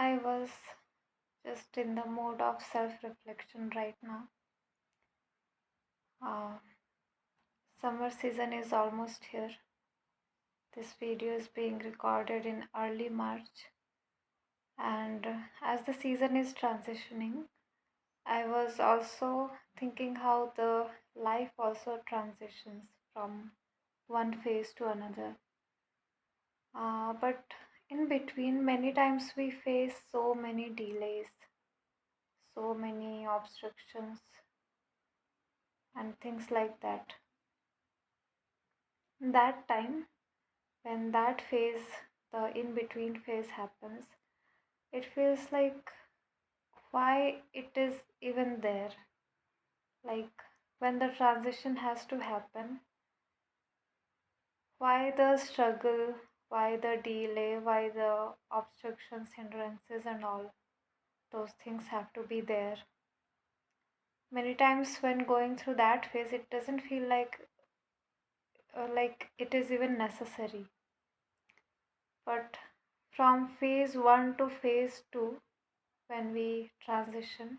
I was just in the mode of self reflection right now. Uh, Summer season is almost here. This video is being recorded in early March, and as the season is transitioning, I was also thinking how the life also transitions from one phase to another. But in between, many times we face so many delays, so many obstructions, and things like that. That time, when that phase, the in between phase happens, it feels like why it is even there. Like when the transition has to happen, why the struggle, why the delay, why the obstructions, hindrances, and all those things have to be there. Many times when going through that phase, it doesn't feel like it is even necessary. But from phase 1 to phase 2, when we transition,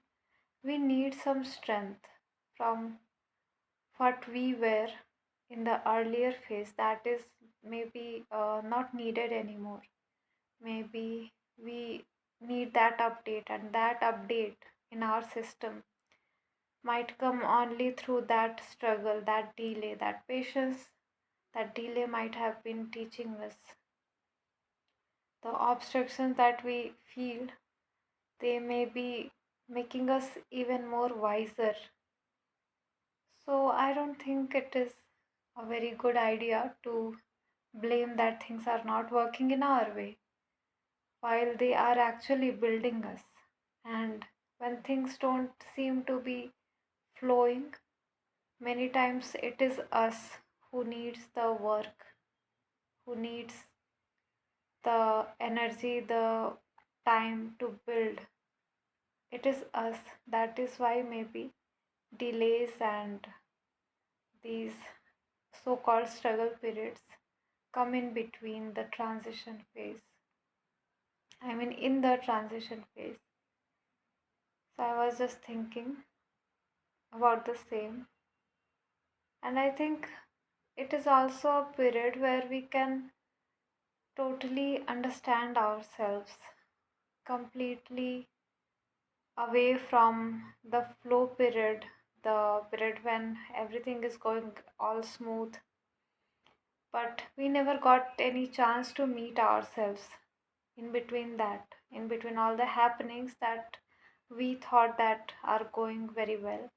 we need some strength from what we were in the earlier phase that is maybe not needed anymore. Maybe we need that update, and that update in our system might come only through that struggle, that delay, that patience. That delay might have been teaching us the obstructions that we feel, they may be making us even more wiser. So I don't think it is a very good idea to blame that things are not working in our way while they are actually building us. And when things don't seem to be flowing, many times it is us who needs the work, who needs the energy, the time to build. It is us. That is why maybe delays and these so called struggle periods come in between the transition phase. I mean, in the transition phase. So I was just thinking about the same. And I think it is also a period where we can totally understand ourselves completely away from the flow period, the period when everything is going all smooth. But we never got any chance to meet ourselves in between that, in between all the happenings that we thought that are going very well.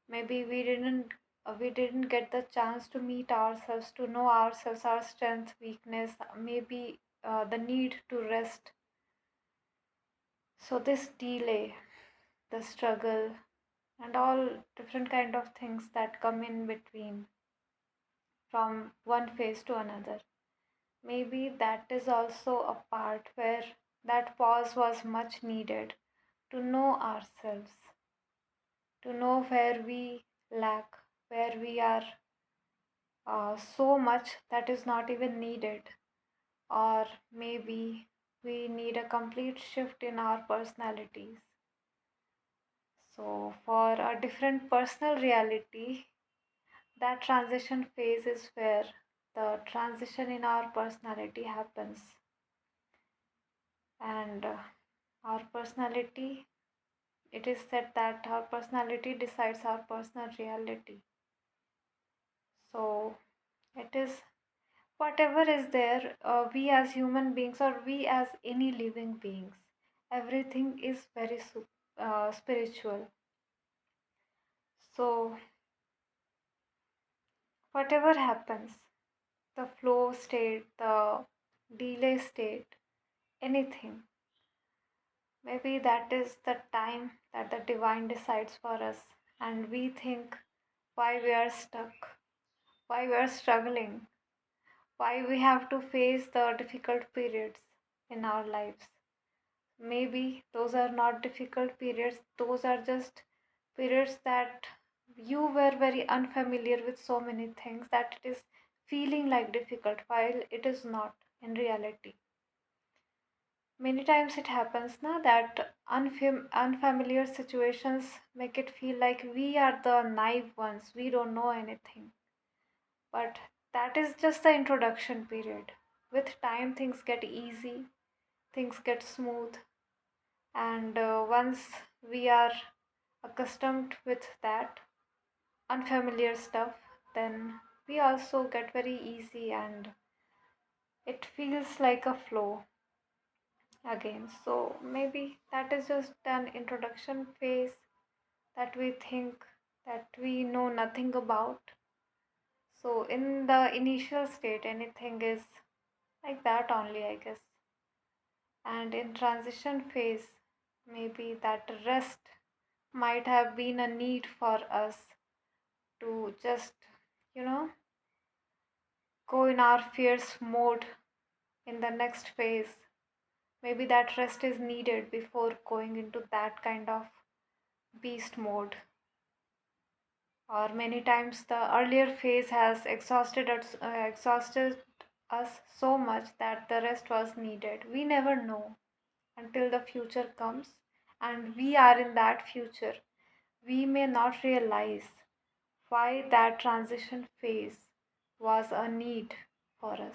Maybe we didn't get the chance to meet ourselves, to know ourselves, our strength, weakness, maybe the need to rest. So this delay, the struggle, and all different kind of things that come in between from one phase to another, maybe that is also a part where that pause was much needed to know ourselves, to know where we lack, where we are so much that is not even needed, or maybe we need a complete shift in our personalities. So, for a different personal reality, that transition phase is where the transition in our personality happens, and our personality, it is said that our personality decides our personal reality. So, it is whatever is there, we as human beings or we as any living beings, everything is very spiritual. So whatever happens, the flow state, the delay state, anything, maybe that is the time that the divine decides for us, and we think why we are stuck, why we are struggling, why we have to face the difficult periods in our lives. Maybe those are not difficult periods, those are just periods that you were very unfamiliar with so many things that it is feeling like difficult while it is not in reality. Many times it happens now that unfamiliar situations make it feel like we are the naive ones, we don't know anything. But that is just the introduction period. With time, things get easy, things get smooth, and once we are accustomed with that unfamiliar stuff, then we also get very easy and it feels like a flow again. So maybe that is just an introduction phase that we think that we know nothing about. So in the initial state, anything is like that only, I guess. And in transition phase, maybe that rest might have been a need for us to just, you know, go in our fierce mode in the next phase. Maybe that rest is needed before going into that kind of beast mode. Or many times the earlier phase has exhausted us so much that the rest was needed. We never know until the future comes and we are in that future. We may not realize why that transition phase was a need for us.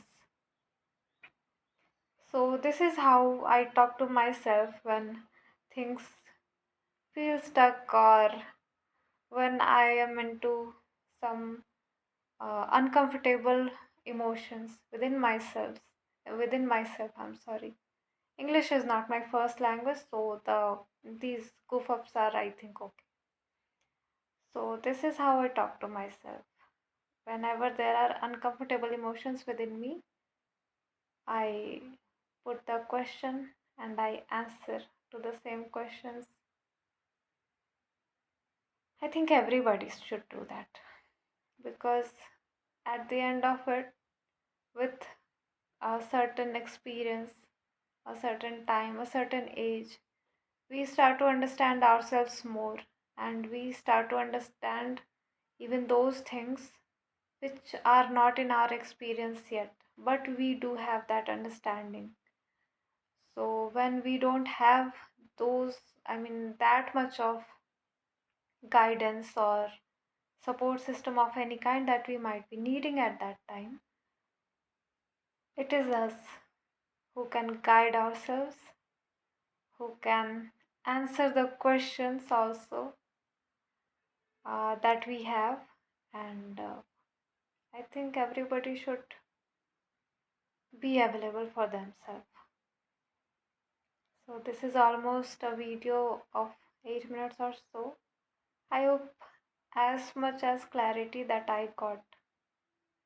So, this is how I talk to myself when things feel stuck or when I am into some uncomfortable emotions within myself, I'm sorry. English is not my first language, so these goof ups are, I think, okay. So this is how I talk to myself. Whenever there are uncomfortable emotions within me, I put the question and I answer to the same questions. I think everybody should do that because at the end of it, with a certain experience, a certain time, a certain age, we start to understand ourselves more and we start to understand even those things which are not in our experience yet, but we do have that understanding. So when we don't have that much of guidance or support system of any kind that we might be needing at that time, it is us who can guide ourselves, who can answer the questions also that we have, and I think everybody should be available for themselves. So, this is almost a video of 8 minutes or so. I hope as much as clarity that I got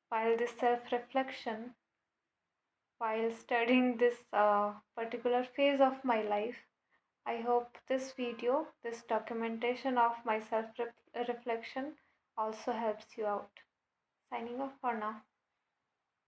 while this self reflection, while studying this particular phase of my life, I hope this video, this documentation of my self reflection also helps you out. Signing off for now.